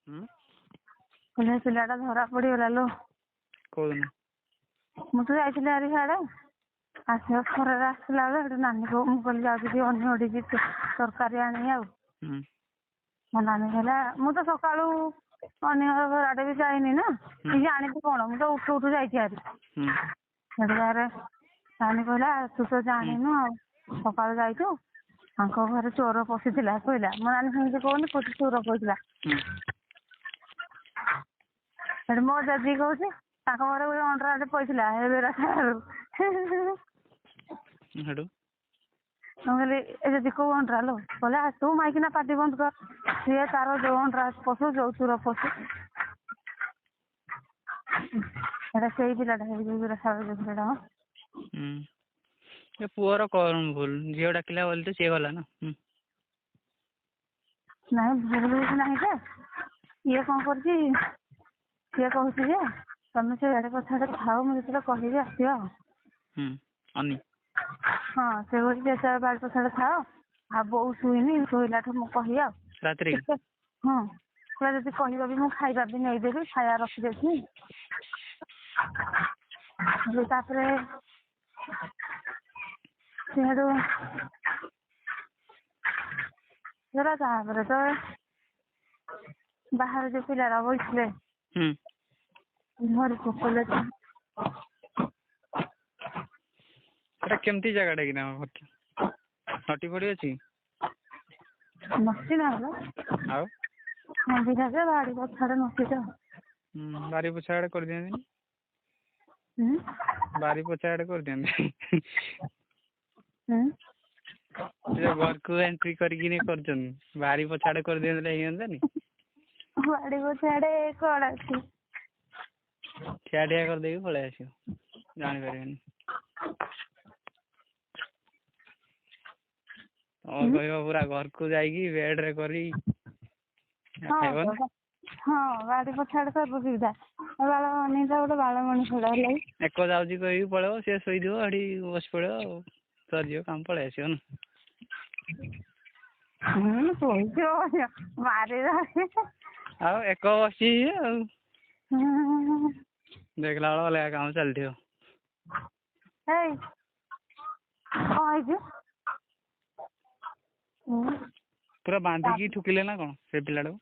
ହୁଁ କହିଲେ ପିଲାଟା ଧରା ପଡିଗଲା ଲୋ। କୋଉଦିନ? ମୁଁ ତ ଯାଇଥିଲି ଆରି ସିଆଡେ ଆସିବା ଖରାରେ ଆସିଲା ବେଳେ ସେଠି ନାନୀକୁ ମୁଁ କହିଲି ଯାଉଛି ଟିକେ ଅନ୍ୟ ଟିକେ ତରକାରୀ ଆଣିବି ଆଉ। ହୁଁ ମୋ ନାନୀ କହିଲା ମୁଁ ତ ସକାଳୁ ଅନ୍ୟ ଘର ଆଡେ ବି ଯାଇନି ନା କି ଜାଣିବି କଣ ମୁଁ ତ ଉଠୁ ଉଠୁ ଯାଇଛି ଆରି ସେଠି ତାରେ ନାନୀ କହିଲା ତୁ ତ ଜାଣିନୁ ଆଉ ସକାଳୁ ଯାଇଛୁ ତାଙ୍କ ଘରେ ଚୋର ପଶିଥିଲା କହିଲା ମୋ ନାନୀ ସେମିତି କହୁନି ଚୋର ପଶିଥିଲା ସେଠି ମୋ ଜେଜେ କହୁଛି ତାଙ୍କ ଘରେ ଗୋଟେ ଅଣ୍ଡରାଟେ ପଇଥିଲା ଏବେ ଖାଇବାରୁ ହେଠୁ ମୁଁ କହିଲି ଏ ଯଦି କୋଉ ଅଣ୍ଡରା ଲୋ କହିଲା ତୁ ମାଇକିନା ପାଟି ବନ୍ଦ କର ସିଏ ତାର ଯୋଉ ଅଣ୍ଡରା ପଶୁ ଯୋଉ ଚୋର ପଶୁ ଏଟା ସେଇ ପିଲାଟା ହେଇଯିବ ପିଲାଟା ଏ ପୁଅର କଣ ଭୁଲ ଝିଅ ଡାକିଲା ବୋଲି ତ ସିଏ ଗଲା ନା। ନାଇଁ ଭୁଲ କିଛି ନାହିଁ ଯେ ଇଏ କଣ କରୁଛି ସିଏ କହୁଛି ଯେ ତମେ ସେ ଆଡେ କଥାଟେ ଖାଅ ମୁଁ ଯେତେବେଳେ କହିବି ଆସିବ ଆଉ। ଅନି ହଁ ସେ କହୁଛି ସେ ବାଡି ପଛଆଡେ ଥାଅ ଆଉ ବୋଉ ଶୁଇନି ଶୋଇଲାଠୁ ମୁଁ କହିବି ଆଉ ରାତିରେ ହଁ ପୁରା ଯଦି କହିବ ବି ମୁଁ ଖାଇବା ବି ନେଇଦେବି ଖାଇବା ରଖିଦେଇଥିବି ତାପରେ ସେଠୁ ତାପରେ ତ ବାହାରେ ଯୋଉ ପିଲାରା ବସିଥିଲେ ଘରକୁ କହିଲେ ଏଟା କେମିତି ଜାଗାଟା କି ନଟି ଫଟି ଅଛି ନସି ନାହିଁ ଆଉ ମନ୍ଦିର ଯେ ବାଡି ପଛଆଡେ ନସିଟା ବାରି ପଛ ଆଡେ କରିଦିଅନ୍ତିନି ବାରି ପଛ ଆଡେ କରିଦିଅନ୍ତି ଘରକୁ ଏଣ୍ଟ୍ରି କରିକି କରୁଛନ୍ତି ବାରି ପଛ ଆଡେ କରିଦିଅନ୍ତେ ହେଇଯାନ୍ତାନି ବାଡି ପଛଆଡେ କଣ ଅଛି ଠିଆ ଠିଆ କରିଦେଇକି ପଳେଇ ଆସିବ ଜାଣିପାରିବେନି କହିବ ପୁରା ଘରକୁ ଯାଇକି ବେଡରେ କରି ଖାଇବ ନା ହଁ ବାଡି ପଛଆଡେ ସବୁ ସୁବିଧା ବାଳମଣୀ ଗୋଟେ ବାଳମଣୀ ଖେଳ ହେଲା ଏକ ଯାଉଛି କହିକି ପଳେଇବ ସିଏ ଶୋଇଥିବ ସେଠି ବସି ପଳେଇବ ଆଉ ସରିଯିବ କାମ ପଳେଇ ଆସିବ ନା ଶୋଇଥିବ ମାରିବ ଆଉ ଏକ ବସିଛି ଆଉ ଦେଖିଲା ବେଳ ଅଲଗା କାମ ଚାଲିଥିବ କଣ ହେଇଛି ପୁରା ବାନ୍ଧିକି ଠୁକିଲେ ନା କଣ ସେ ପିଲାଟାକୁ